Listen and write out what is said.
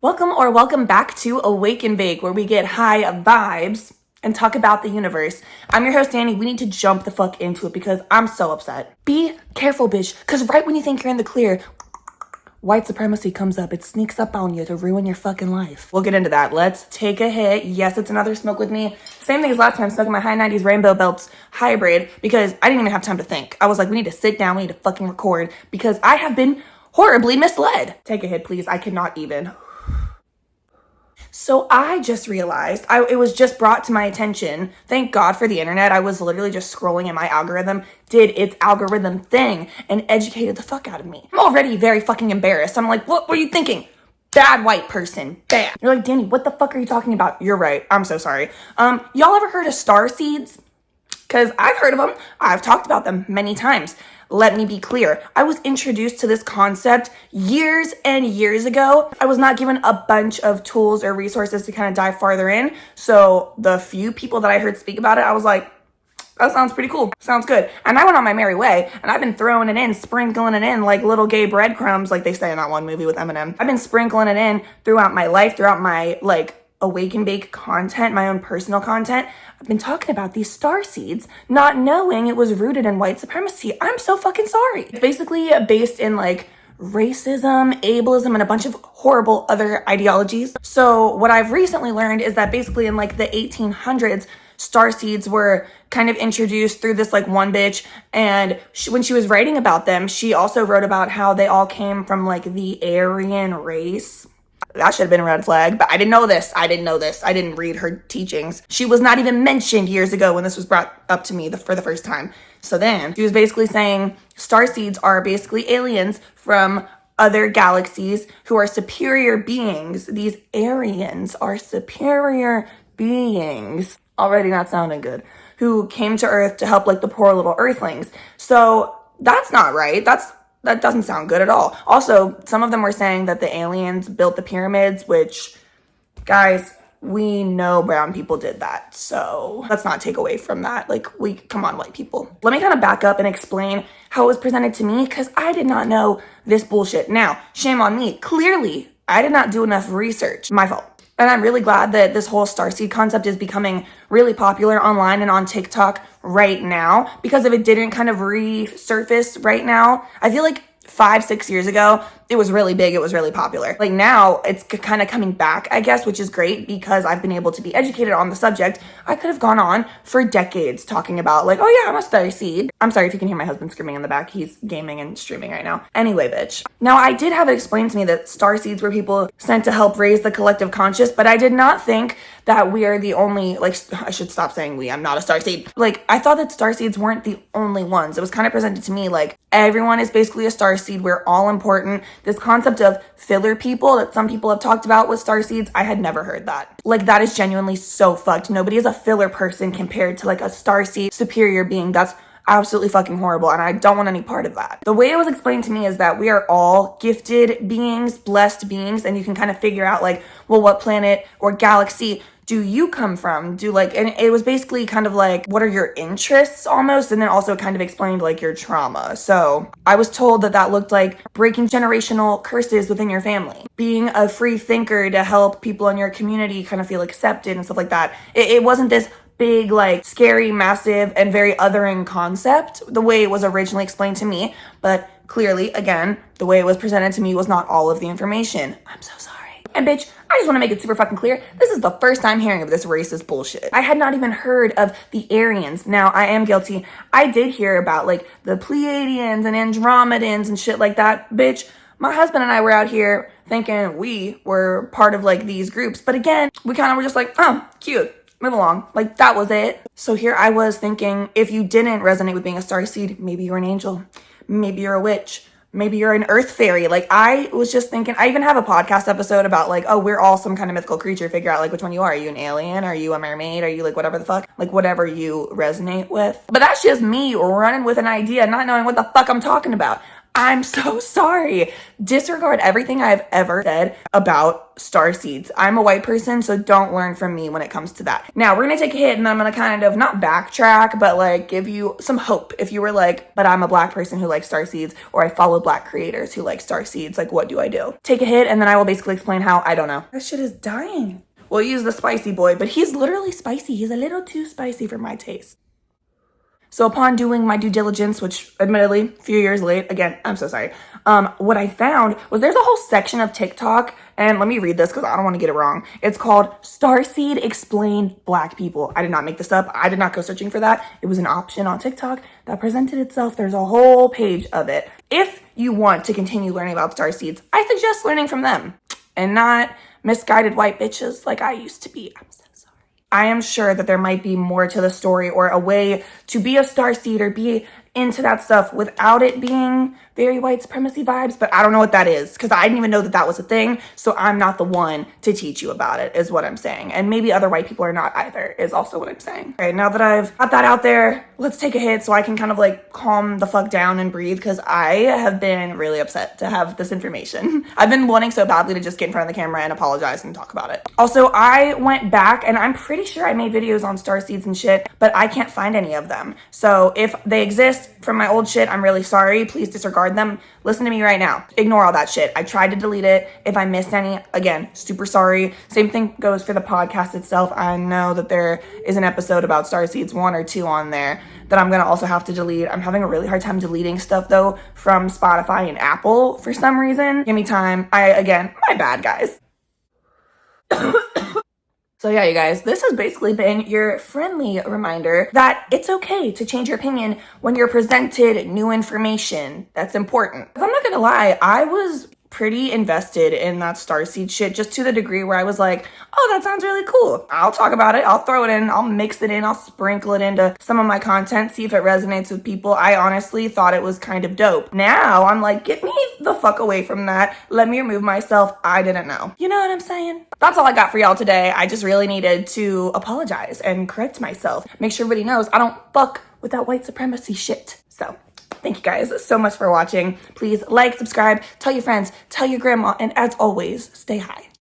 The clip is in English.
Welcome back to Awake and Bake, where we get high vibes and talk about the universe. I'm your host, Danny. We need to jump the fuck into it because I'm so upset. Be careful, bitch, because right when you think you're in the clear, white supremacy comes up. It sneaks up on you to ruin your fucking life. We'll get into that. Let's take a hit. Yes, it's another smoke with me. Same thing as last time, smoking my high 90s Rainbow Belts hybrid because I didn't even have time to think. I was like, we need to sit down, we need to fucking record because I have been horribly misled. Take a hit, please. I cannot even. So I just realized, it was just brought to my attention, thank God for the internet, I was literally just scrolling and my algorithm did its algorithm thing and educated the fuck out of me. I'm already very fucking embarrassed. I'm like, what were you thinking? Bad white person, bad. You're like, Danny, what the fuck are you talking about? You're right, I'm so sorry. Y'all ever heard of star seeds? Because I've heard of them, I've talked about them many times. Let me be clear. I was introduced to this concept years and years ago. I was not given a bunch of tools or resources to kind of dive farther in. So the few people that I heard speak about it, I was like, that sounds pretty cool. Sounds good. And I went on my merry way and I've been throwing it in, sprinkling it in like little gay breadcrumbs, like they say in that one movie with Eminem. I've been sprinkling it in throughout my life, throughout my Awake and Bake content, my own personal content. I've been talking about these star seeds, not knowing it was rooted in white supremacy. I'm so fucking sorry. It's basically based in racism, ableism, and a bunch of horrible other ideologies. So what I've recently learned is that basically in the 1800s, star seeds were kind of introduced through this one bitch, and when she was writing about them, she also wrote about how they all came from the Aryan race. That should have been a red flag, but I didn't know this. I didn't read her teachings. She was not even mentioned years ago when this was brought up to me for the first time. So then she was basically saying starseeds are basically aliens from other galaxies who are superior beings. These Aryans are superior beings. Already not sounding good. Who came to Earth to help the poor little Earthlings. So that's not right. That doesn't sound good at all. Also, some of them were saying that the aliens built the pyramids, which, guys, we know brown people did that. So let's not take away from that. Come on, white people. Let me kind of back up and explain how it was presented to me because I did not know this bullshit. Now, shame on me. Clearly, I did not do enough research. My fault. And I'm really glad that this whole starseed concept is becoming really popular online and on TikTok right now, because if it didn't kind of resurface right now, I feel like 5-6 years ago, it was really big, it was really popular. Now, it's kind of coming back, I guess, which is great because I've been able to be educated on the subject. I could have gone on for decades talking about oh yeah, I'm a starseed. I'm sorry if you can hear my husband screaming in the back. He's gaming and streaming right now. Anyway, bitch. Now, I did have it explained to me that starseeds were people sent to help raise the collective conscious, but I did not think that we are the only, I should stop saying we, I'm not a starseed. I thought that starseeds weren't the only ones. It was kind of presented to me everyone is basically a starseed. We're all important. This concept of filler people that some people have talked about with starseeds, I had never heard that. That is genuinely so fucked. Nobody is a filler person compared to a starseed superior being. That's absolutely fucking horrible, and I don't want any part of that. The way it was explained to me is that we are all gifted beings, blessed beings, and you can kind of figure out what planet or galaxy do you come from? And it was basically kind of what are your interests almost, and then also kind of explained your trauma. So I was told that looked like breaking generational curses within your family, being a free thinker to help people in your community kind of feel accepted and stuff like that. It wasn't this big, scary, massive, and very othering concept the way it was originally explained to me, but clearly, again, the way it was presented to me was not all of the information. I'm so sorry. And bitch, I just want to make it super fucking clear, this is the first time hearing of this racist bullshit. I had not even heard of the Aryans. Now, I am guilty. I did hear about the Pleiadians and Andromedans and shit like that. Bitch, my husband and I were out here thinking we were part of these groups. But again, we kind of were just oh, cute. Move along. That was it. So here I was thinking, if you didn't resonate with being a starseed, maybe you're an angel. Maybe you're a witch. Maybe you're an earth fairy. I was just thinking, I even have a podcast episode about oh, we're all some kind of mythical creature. Figure out which one you are. Are you an alien? Are you a mermaid? Are you whatever the fuck? Whatever you resonate with. But that's just me running with an idea, not knowing what the fuck I'm talking about. I'm so sorry. Disregard everything I've ever said about star seeds. I'm a white person, so don't learn from me when it comes to that. Now, we're gonna take a hit and I'm gonna kind of not backtrack, but like give you some hope. If you were like, but I'm a black person who likes star seeds, or I follow black creators who like star seeds, like what do I do? Take a hit and then I will basically explain how. I don't know. That shit is dying. We'll use the spicy boy, but he's literally spicy. He's a little too spicy for my taste. So upon doing my due diligence, which admittedly, a few years late, again, I'm so sorry. What I found was there's a whole section of TikTok, and let me read this because I don't want to get it wrong. It's called Starseed Explained Black People. I did not make this up. I did not go searching for that. It was an option on TikTok that presented itself. There's a whole page of it. If you want to continue learning about starseeds, I suggest learning from them and not misguided white bitches like I used to be. I'm so sorry. I am sure that there might be more to the story or a way to be a starseed or be into that stuff without it being very white supremacy vibes, but I don't know what that is because I didn't even know that that was a thing, so I'm not the one to teach you about it is what I'm saying, and maybe other white people are not either is also what I'm saying. Okay, now that I've got that out there, let's take a hit so I can kind of like calm the fuck down and breathe because I have been really upset to have this information. I've been wanting so badly to just get in front of the camera and apologize and talk about it. Also, I went back and I'm pretty sure I made videos on starseeds and shit, but I can't find any of them. So if they exist from my old shit, I'm really sorry. Please disregard them. Listen to me right now. Ignore all that shit. I tried to delete it. If I missed any, again, super sorry. Same thing goes for the podcast itself. I know that there is an episode about starseeds, 1 or 2 on there that I'm gonna also have to delete. I'm having a really hard time deleting stuff though from Spotify and Apple for some reason. Give me time. Again, my bad, guys. So yeah, you guys, this has basically been your friendly reminder that it's okay to change your opinion when you're presented new information that's important. I'm not gonna lie, I was pretty invested in that starseed shit just to the degree where I was like, oh, that sounds really cool. I'll talk about it. I'll throw it in. I'll mix it in. I'll sprinkle it into some of my content, see if it resonates with people. I honestly thought it was kind of dope. Now I'm like, get me the fuck away from that. Let me remove myself. I didn't know. You know what I'm saying? That's all I got for y'all today. I just really needed to apologize and correct myself. Make sure everybody knows I don't fuck with that white supremacy shit. So thank you guys so much for watching. Please like, subscribe, tell your friends, tell your grandma, and as always, stay high.